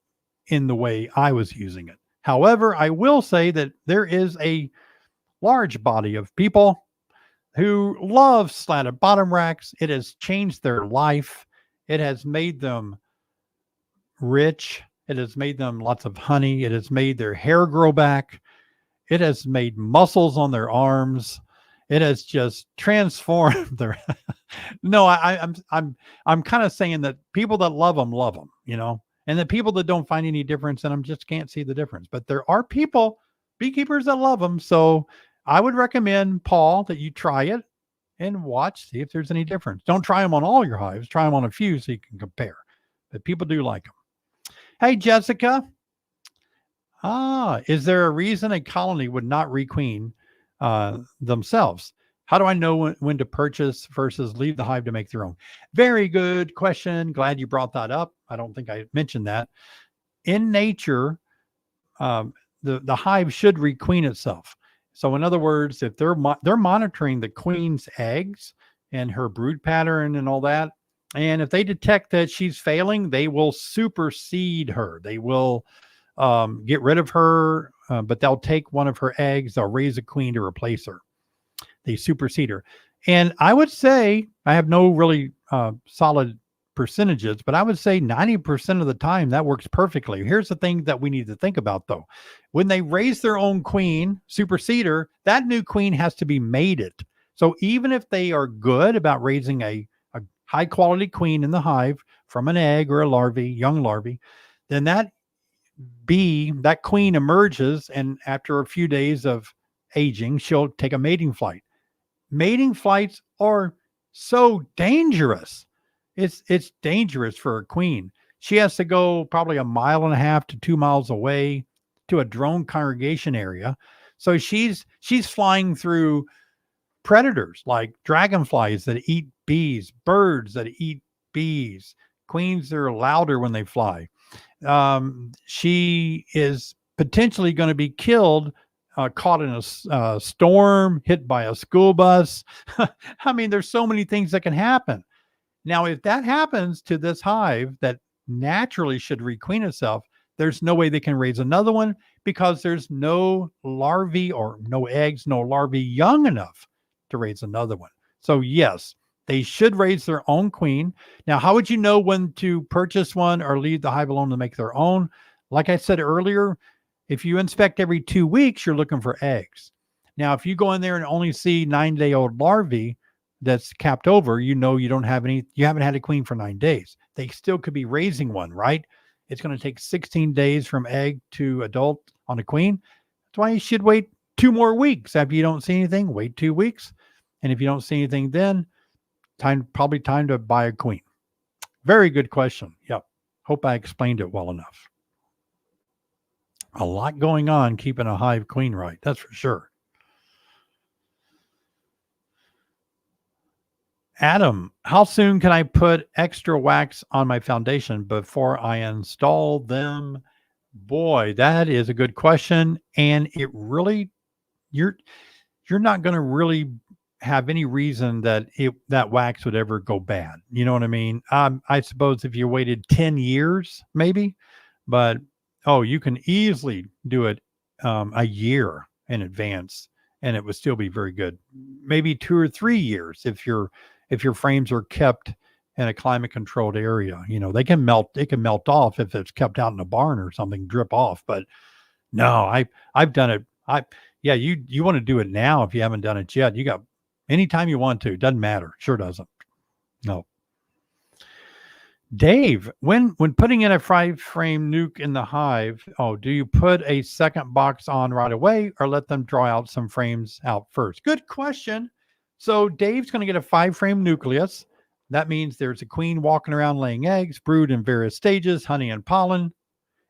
in the way I was using it. However, I will say that there is a large body of people who love slatted bottom racks. It has changed their life. It has made them rich. It has made them lots of honey. It has made their hair grow back. It has made muscles on their arms. It has just transformed their. No, I'm kind of saying that people that love them, and the people that don't find any difference in them just can't see the difference. But there are people, beekeepers, that love them. So I would recommend, Paul, that you try it and see if there's any difference. Don't try them on all your hives. Try them on a few so you can compare. But people do like them. Hey, Jessica. Is there a reason a colony would not requeen themselves? How do I know when to purchase versus leave the hive to make their own? Very good question. Glad you brought that up. I don't think I mentioned that. In nature, the hive should requeen itself. So in other words, if they're monitoring the queen's eggs and her brood pattern and all that, and if they detect that she's failing, they will supersede her. They will get rid of her, but they'll take one of her eggs. They'll raise a queen to replace her. They supersede her. And I would say, I have no really solid percentages, but I would say 90% of the time that works perfectly. Here's the thing that we need to think about, though. When they raise their own queen, supersede her, that new queen has to be mated. So even if they are good about raising a high quality queen in the hive from an egg or a larvae, young larvae, then that queen emerges, and after a few days of aging, she'll take a mating flight. Mating flights are so dangerous. It's dangerous for a queen. She has to go probably 1.5 miles to 2 miles away to a drone congregation area. So she's flying through predators like dragonflies that eat bees, birds that eat bees. Queens are louder when they fly. She is potentially going to be killed, caught in a storm, hit by a school bus. I mean, there's so many things that can happen. Now, if that happens to this hive that naturally should requeen itself, there's no way they can raise another one because there's no larvae or no eggs, no larvae young enough to raise another one. So yes, they should raise their own queen. Now, how would you know when to purchase one or leave the hive alone to make their own? Like I said earlier, if you inspect every 2 weeks, you're looking for eggs. Now, if you go in there and only see 9-day-old larvae that's capped over, you haven't had a queen for 9 days. They still could be raising one, right? It's going to take 16 days from egg to adult on a queen. That's why you should wait 2 more weeks. After you don't see anything, wait 2 weeks. And if you don't see anything, then probably time to buy a queen. Very good question. Yep. Hope I explained it well enough. A lot going on keeping a hive queen right. That's for sure. Adam, how soon can I put extra wax on my foundation before I install them? Boy, that is a good question. And it really, you're not going to really have any reason that that wax would ever go bad. You know what I mean? I suppose if you waited 10 years, maybe, but you can easily do it a year in advance and it would still be very good. Maybe 2 or 3 years if your frames are kept in a climate controlled area. They can melt off if it's kept out in a barn or something, drip off. But no, I've done it. You want to do it now if you haven't done it yet. You got anytime you want to. Doesn't matter. Sure doesn't. No. Dave, when putting in a 5-frame nuke in the hive, do you put a second box on right away or let them draw out some frames out first? Good question. So Dave's going to get a 5-frame nucleus. That means there's a queen walking around laying eggs, brood in various stages, honey and pollen.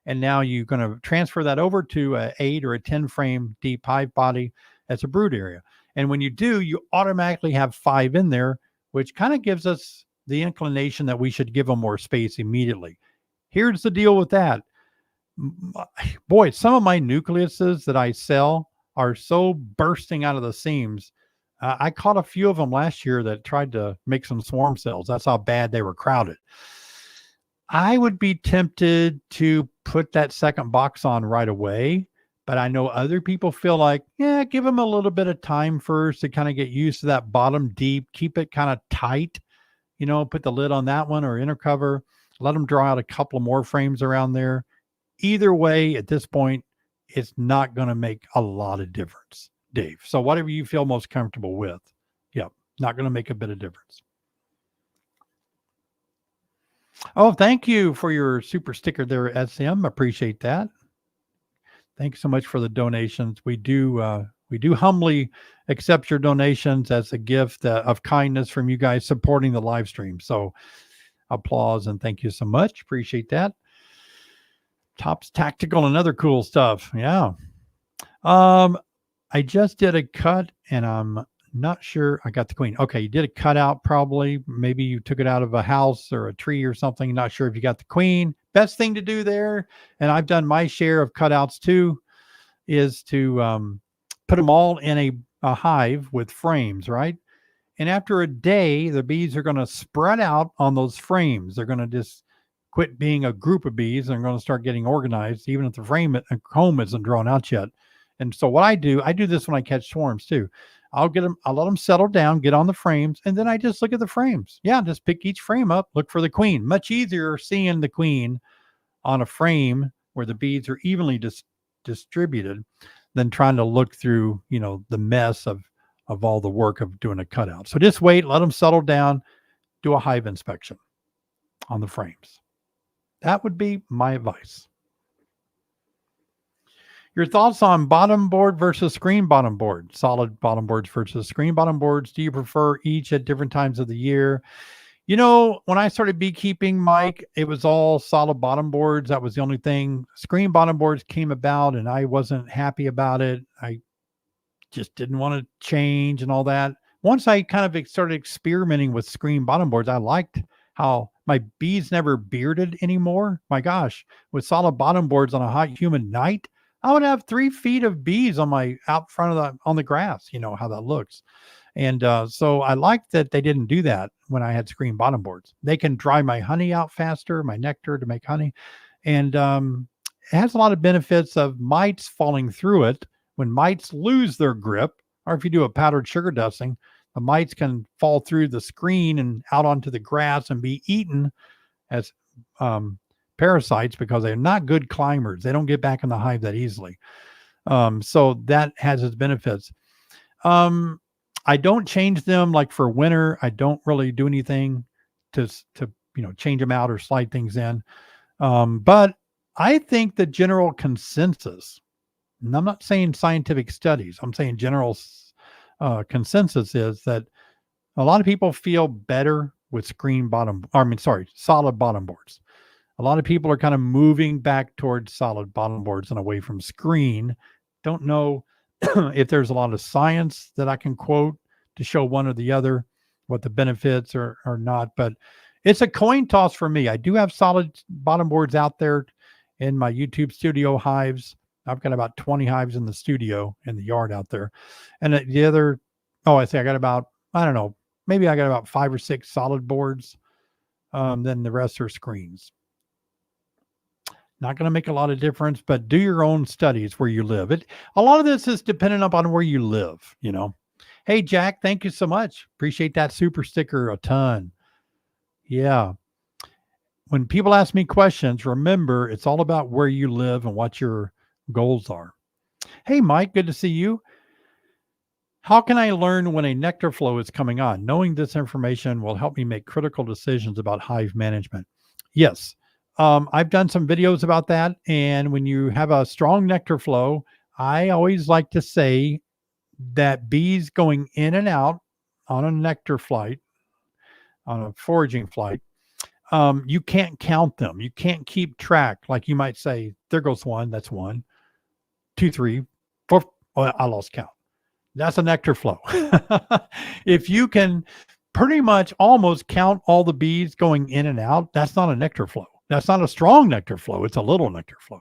And now you're going to transfer that over to a 8 or a 10 frame deep hive body as a brood area. And when you do, you automatically have 5 in there, which kind of gives us the inclination that we should give them more space immediately. Here's the deal with that. Boy, some of my nucleuses that I sell are so bursting out of the seams. I caught a few of them last year that tried to make some swarm cells. That's how bad they were crowded. I would be tempted to put that second box on right away, but I know other people feel like, yeah, give them a little bit of time first to kind of get used to that bottom deep, keep it kind of tight, put the lid on that one or inner cover, let them draw out a couple more frames around there. Either way, at this point, it's not going to make a lot of difference, Dave. So whatever you feel most comfortable with. Yep, not going to make a bit of difference. Oh, thank you for your super sticker there, SM. Appreciate that. Thanks so much for the donations. We do humbly accept your donations as a gift of kindness from you guys supporting the live stream. So applause and thank you so much. Appreciate that. Tops Tactical and other cool stuff. Yeah. I just did a cut and I'm not sure I got the queen. Okay, you did a cutout probably. Maybe you took it out of a house or a tree or something. Not sure if you got the queen. Best thing to do there, and I've done my share of cutouts too, is to put them all in a hive with frames, right? And after a day, the bees are going to spread out on those frames. They're going to just quit being a group of bees and they're going to start getting organized, even if the frame at home isn't drawn out yet. And so what I do this when I catch swarms too. I'll let them settle down, get on the frames, and then I just look at the frames. Yeah, just pick each frame up, look for the queen. Much easier seeing the queen on a frame where the beads are evenly distributed than trying to look through, the mess of all the work of doing a cutout. So just wait, let them settle down, do a hive inspection on the frames. That would be my advice. Your thoughts on bottom board versus screen bottom board, solid bottom boards versus screen bottom boards. Do you prefer each at different times of the year? When I started beekeeping, Mike, it was all solid bottom boards. That was the only thing. Screen bottom boards came about and I wasn't happy about it. I just didn't want to change and all that. Once I kind of started experimenting with screen bottom boards, I liked how my bees never bearded anymore. My gosh, with solid bottom boards on a hot, humid night, I would have 3 feet of bees on out front of on the grass, how that looks. And so I liked that they didn't do that when I had screen bottom boards. They can dry my honey out faster, my nectar to make honey. And it has a lot of benefits of mites falling through it. When mites lose their grip, or if you do a powdered sugar dusting, the mites can fall through the screen and out onto the grass and be eaten as parasites because they're not good climbers. They don't get back in the hive that easily. So that has its benefits. I don't change them like for winter. I don't really do anything to change them out or slide things in. But I think the general consensus, and I'm not saying scientific studies, I'm saying general consensus is that a lot of people feel better with solid bottom boards. A lot of people are kind of moving back towards solid bottom boards and away from screen. Don't know if there's a lot of science that I can quote to show one or the other, what the benefits are not, but it's a coin toss for me. I do have solid bottom boards out there in my YouTube studio hives. I've got about 20 hives in the studio in the yard out there. And the other, I got about, maybe I got about 5 or 6 solid boards. Then the rest are screens. Not going to make a lot of difference, but do your own studies where you live. A lot of this is dependent upon where you live, Hey, Jack, thank you so much. Appreciate that super sticker a ton. Yeah. When people ask me questions, remember, it's all about where you live and what your goals are. Hey, Mike, good to see you. How can I learn when a nectar flow is coming on? Knowing this information will help me make critical decisions about hive management. Yes. I've done some videos about that. And when you have a strong nectar flow, I always like to say that bees going in and out on a nectar flight on a foraging flight, you can't count them. You can't keep track. Like you might say, there goes one. That's 1, 2, 3, 4. Oh, I lost count. That's a nectar flow. If you can pretty much almost count all the bees going in and out, that's not a nectar flow. That's not a strong nectar flow. It's a little nectar flow.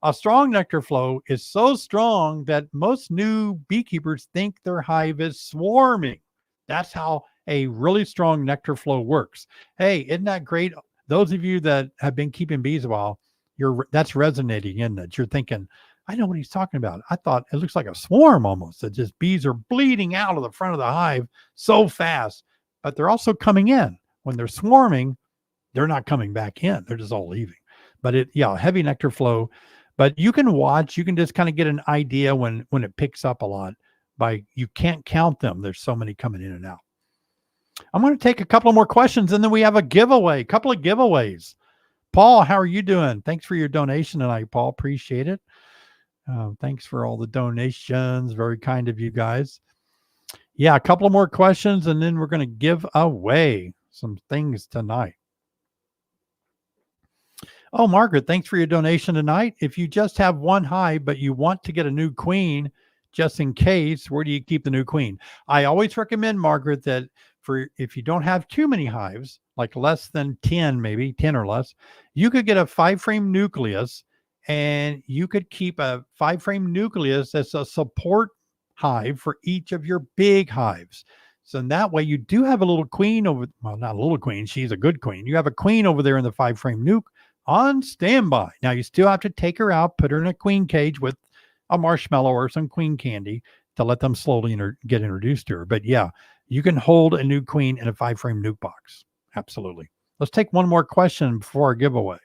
A strong nectar flow is so strong that most new beekeepers think their hive is swarming. That's how a really strong nectar flow works. Hey, isn't that great? Those of you that have been keeping bees a while, that's resonating, isn't it? You're thinking, I know what he's talking about. I thought it looks like a swarm almost, that just bees are bleeding out of the front of the hive so fast, but they're also coming in. When they're swarming, they're not coming back in. They're just all leaving. But heavy nectar flow. But you can watch, you can just kind of get an idea when it picks up a lot you can't count them. There's so many coming in and out. I'm going to take a couple more questions and then we have a giveaway, couple of giveaways. Paul, how are you doing? Thanks for your donation tonight, Paul. Appreciate it. Thanks for all the donations. Very kind of you guys. Yeah, a couple of more questions and then we're going to give away some things tonight. Oh, Margaret, thanks for your donation tonight. If you just have one hive, but you want to get a new queen, just in case, where do you keep the new queen? I always recommend, Margaret, that if you don't have too many hives, like less than 10, maybe 10 or less, you could get a 5-frame nucleus and you could keep a 5-frame nucleus as a support hive for each of your big hives. So in that way, you do have a little queen not a little queen, she's a good queen. You have a queen over there in the 5-frame nuke on standby. Now you still have to take her out, put her in a queen cage with a marshmallow or some queen candy to let them slowly get introduced to her. But yeah, you can hold a new queen in a 5-frame nuke box. Absolutely. Let's take one more question before our giveaway.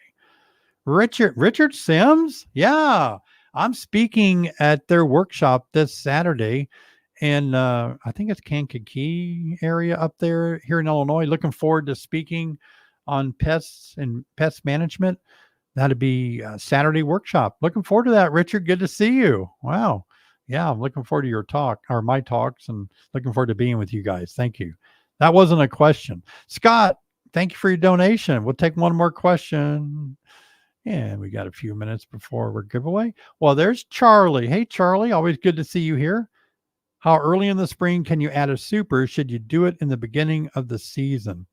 Richard Sims? Yeah, I'm speaking at their workshop this Saturday in I think it's Kankakee area up there here in Illinois. Looking forward to speaking on pests and pest management. That'd be a Saturday workshop. Looking forward to that, Richard. Good to see you. Wow. Yeah, I'm looking forward to your talk or my talks and looking forward to being with you guys. Thank you. That wasn't a question. Scott, thank you for your donation. We'll take one more question. And we got a few minutes before our giveaway. Well, there's Charlie. Hey, Charlie, always good to see you here. How early in the spring can you add a super? Should you do it in the beginning of the season?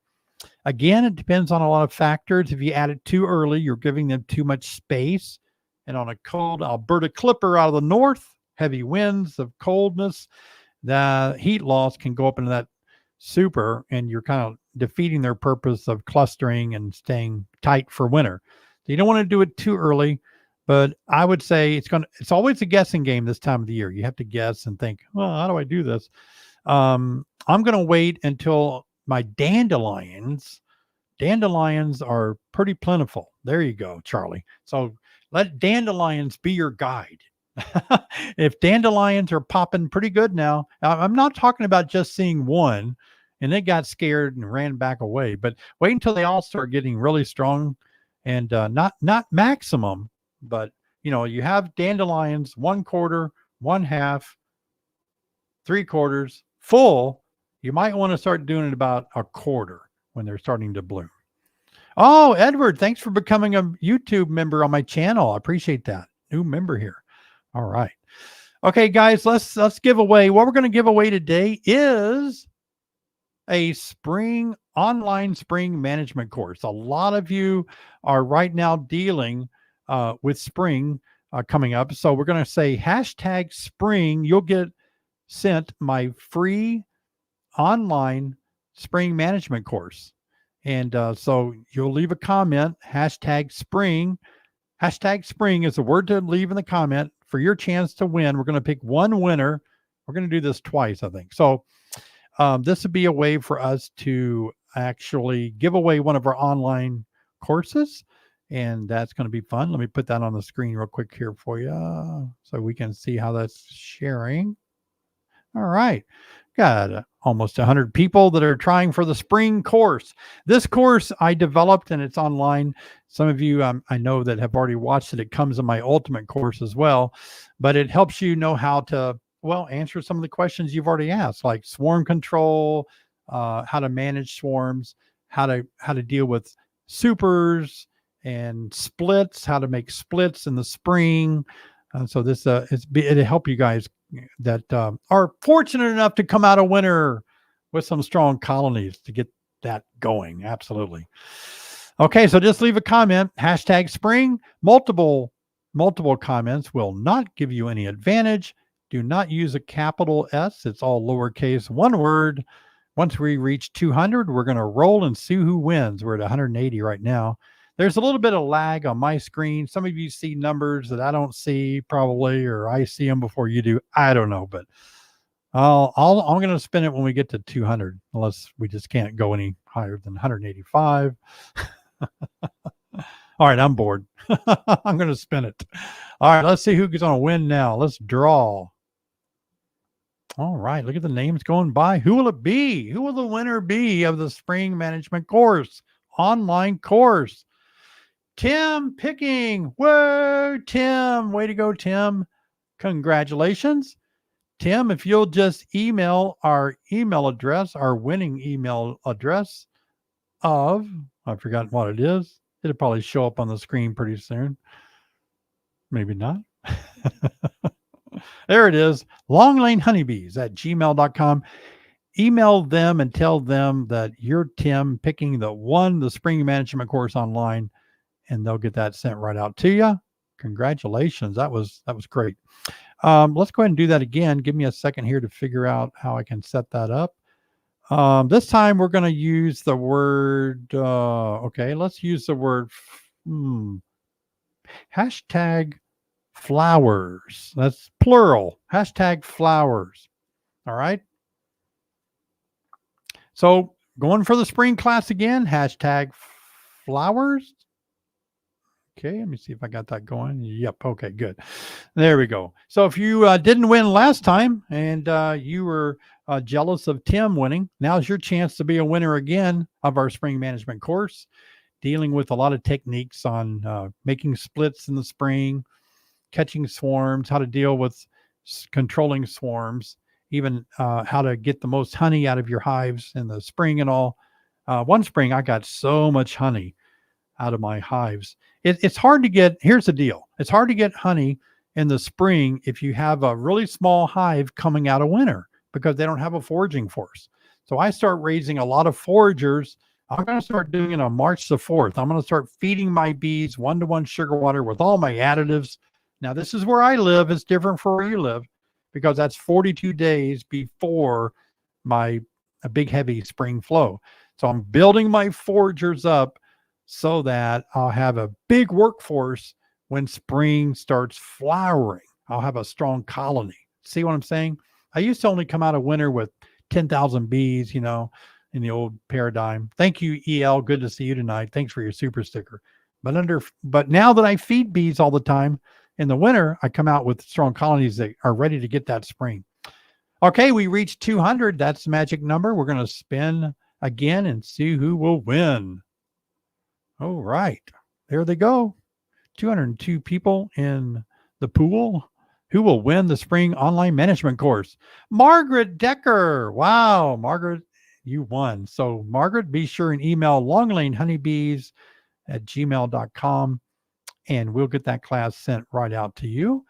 Again, it depends on a lot of factors. If you add it too early, you're giving them too much space. And on a cold Alberta clipper out of the north, heavy winds of coldness, the heat loss can go up into that super, and you're kind of defeating their purpose of clustering and staying tight for winter. So you don't want to do it too early, but I would say it's always a guessing game this time of the year. You have to guess and think, well, how do I do this? I'm going to wait until my dandelions are pretty plentiful. There you go, Charlie. So let dandelions be your guide. If dandelions are popping pretty good now, I'm not talking about just seeing one and it got scared and ran back away, but wait until they all start getting really strong and not maximum, but you have dandelions 1/4, 1/2, 3/4 full. You might want to start doing it about 1/4 when they're starting to bloom. Oh, Edward, thanks for becoming a YouTube member on my channel. I appreciate that. New member here. All right. Okay, guys, let's give away. What we're going to give away today is a online spring management course. A lot of you are right now dealing with spring coming up. So we're going to say #spring. You'll get sent my free online spring management course. And so you'll leave a comment, #spring. #spring is the word to leave in the comment for your chance to win. We're going to pick one winner. We're going to do this twice, I think. So this would be a way for us to actually give away one of our online courses. And that's going to be fun. Let me put that on the screen real quick here for you so we can see how that's sharing. All right. Got almost 100 people that are trying for the spring course. This course I developed and it's online. Some of you I know that have already watched it. It comes in my ultimate course as well, but it helps you know how to, answer some of the questions you've already asked, like swarm control, how to manage swarms, how to deal with supers and splits, how to make splits in the spring. So this it'll help you guys that are fortunate enough to come out of winter with some strong colonies to get that going. Absolutely. Okay, so just leave a comment, hashtag spring. Multiple comments will not give you any advantage. Do not use a capital S. It's all lowercase, one word. Once we reach 200, we're going to roll and see who wins. We're at 180 right now. There's a little bit of lag on my screen. Some of you see numbers that I don't see probably, or I see them before you do. I don't know, but I'm going to spin it when we get to 200, unless we just can't go any higher than 185. All right, I'm bored. I'm going to spin it. All right, let's see who's going to win now. Let's draw. All right, look at the names going by. Who will it be? Who will the winner be of the spring management course, online course? Tim Picking. Whoa, Tim. Way to go, Tim. Congratulations. Tim, if you'll just email our email address, our winning email address of, I've forgotten what it is. It'll probably show up on the screen pretty soon. Maybe not. There it is. longlanehoneybees@gmail.com. Email them and tell them that you're Tim Picking that won the spring management course online, and they'll get that sent right out to you. Congratulations. That was great. Let's go ahead and do that again. Give me a second here to figure out how I can set that up. This time we're going to use the word, okay, let's use the word hashtag flowers. That's plural. Hashtag flowers. All right. So going for the spring class again, hashtag flowers. Okay, let me see if I got that going. Yep. Okay, good. There we go. So if you didn't win last time and you were jealous of Tim winning, now's your chance to be a winner again of our spring management course, dealing with a lot of techniques on making splits in the spring, catching swarms, how to deal with controlling swarms, even how to get the most honey out of your hives in the spring and all. One spring, I got so much honey out of my hives. It's hard to get, here's the deal. It's hard to get honey in the spring if you have a really small hive coming out of winter because they don't have a foraging force. So I start raising a lot of foragers. I'm going to start doing it on March the 4th. I'm going to start feeding my bees 1-to-1 sugar water with all my additives. Now, this is where I live. It's different for where you live because that's 42 days before my big, heavy spring flow. So I'm building my foragers up so that I'll have a big workforce when spring starts flowering. I'll have a strong colony. See what I'm saying? I used to only come out of winter with 10,000 bees, in the old paradigm. Thank you, EL. Good to see you tonight. Thanks for your super sticker. But now that I feed bees all the time in the winter, I come out with strong colonies that are ready to get that spring. Okay, we reached 200. That's the magic number. We're going to spin again and see who will win. All right, there they go. 202 people in the pool. Who will win the spring online management course? Margaret Decker. Wow, Margaret, you won. So Margaret, be sure and email longlanehoneybees@gmail.com and we'll get that class sent right out to you.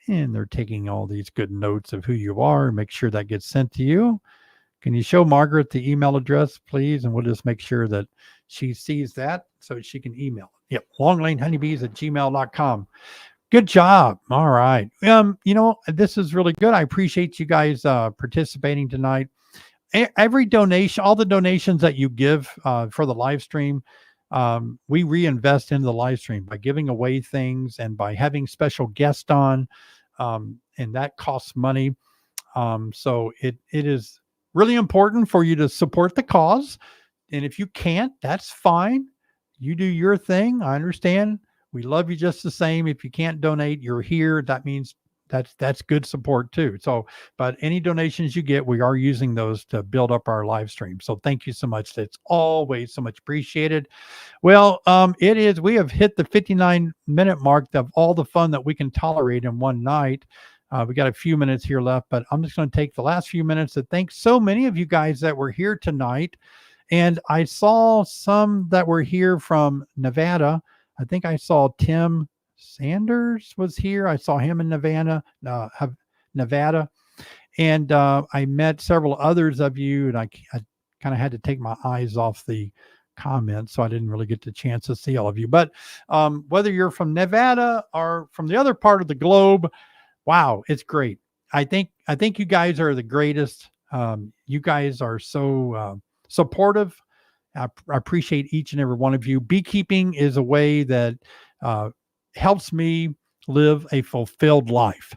And they're taking all these good notes of who you are. Make sure that gets sent to you. Can you show Margaret the email address, please? And we'll just make sure that she sees that so she can email it. Yep, longlanehoneybees@gmail.com. Good job. All right. This is really good. I appreciate you guys participating tonight. Every donation, all the donations that you give for the live stream, we reinvest into the live stream by giving away things and by having special guests on, and that costs money. So it is really important for you to support the cause. And if you can't, that's fine. You do your thing. I understand. We love you just the same. If you can't donate, you're here. That means that's good support too. So, but any donations you get, we are using those to build up our live stream. So thank you so much. That's always so much appreciated. Well, we have hit the 59-minute mark of all the fun that we can tolerate in one night. We got a few minutes here left, but I'm just going to take the last few minutes to thank so many of you guys that were here tonight. And I saw some that were here from Nevada. I think I saw Tim Sanders was here. I saw him in Nevada. And I met several others of you, and I kind of had to take my eyes off the comments, so I didn't really get the chance to see all of you. But whether you're from Nevada or from the other part of the globe, wow, it's great. I think you guys are the greatest. You guys are so supportive. I appreciate each and every one of you. Beekeeping is a way that helps me live a fulfilled life.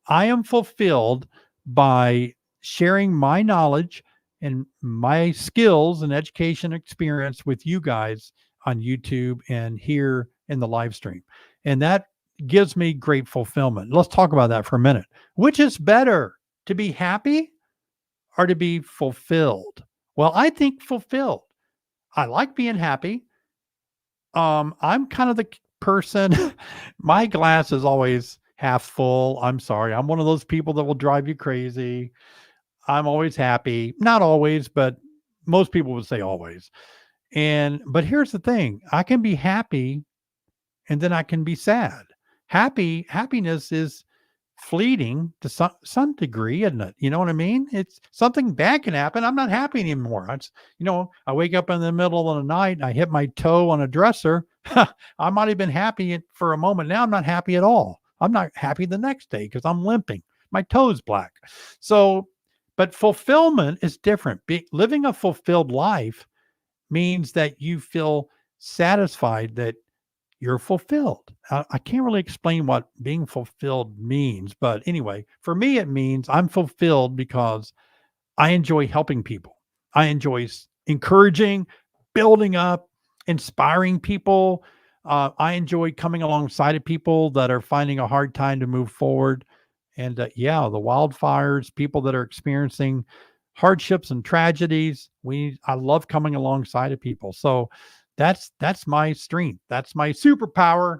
I am fulfilled by sharing my knowledge and my skills and education experience with you guys on YouTube and here in the live stream. And that gives me great fulfillment. Let's talk about that for a minute. Which is better, to be happy or to be fulfilled? Well, I think fulfilled. I like being happy. I'm kind of the person, my glass is always half full. I'm sorry. I'm one of those people that will drive you crazy. I'm always happy. Not always, but most people would say always. But here's the thing. I can be happy and then I can be sad. Happiness is fleeting to some degree, isn't it? You know what I mean? It's something bad can happen. I'm not happy anymore. I wake up in the middle of the night, I hit my toe on a dresser. I might have been happy for a moment. Now I'm not happy at all. I'm not happy the next day because I'm limping. My toe's black. So, but fulfillment is different. Living a fulfilled life means that you feel satisfied, that you're fulfilled. I can't really explain what being fulfilled means, but anyway, for me, it means I'm fulfilled because I enjoy helping people. I enjoy encouraging, building up, inspiring people. I enjoy coming alongside of people that are finding a hard time to move forward. And the wildfires, people that are experiencing hardships and tragedies. I love coming alongside of people. So that's my strength. That's my superpower,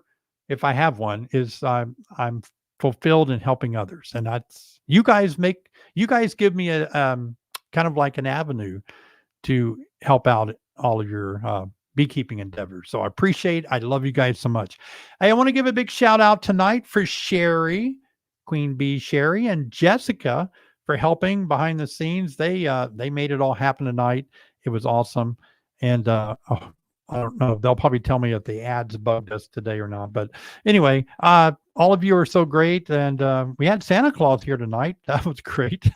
if I have one, is I'm fulfilled in helping others. And that's you guys give me a kind of like an avenue to help out all of your beekeeping endeavors. So I love you guys so much. I want to give a big shout out tonight for Sherry, Queen Bee Sherry, and Jessica for helping behind the scenes. They made it all happen tonight. It was awesome. And I don't know. They'll probably tell me if the ads bugged us today or not. But anyway, all of you are so great. And we had Santa Claus here tonight. That was great.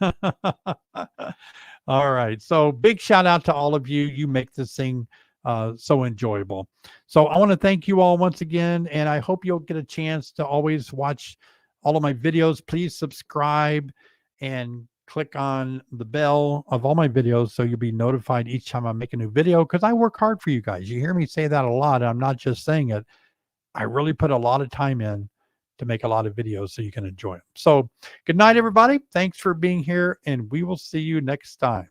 All right. So big shout out to all of you. You make this thing so enjoyable. So I want to thank you all once again. And I hope you'll get a chance to always watch all of my videos. Please subscribe and click on the bell of all my videos so you'll be notified each time I make a new video, because I work hard for you guys. You hear me say that a lot. I'm not just saying it. I really put a lot of time in to make a lot of videos so you can enjoy them. So good night, everybody. Thanks for being here, and we will see you next time.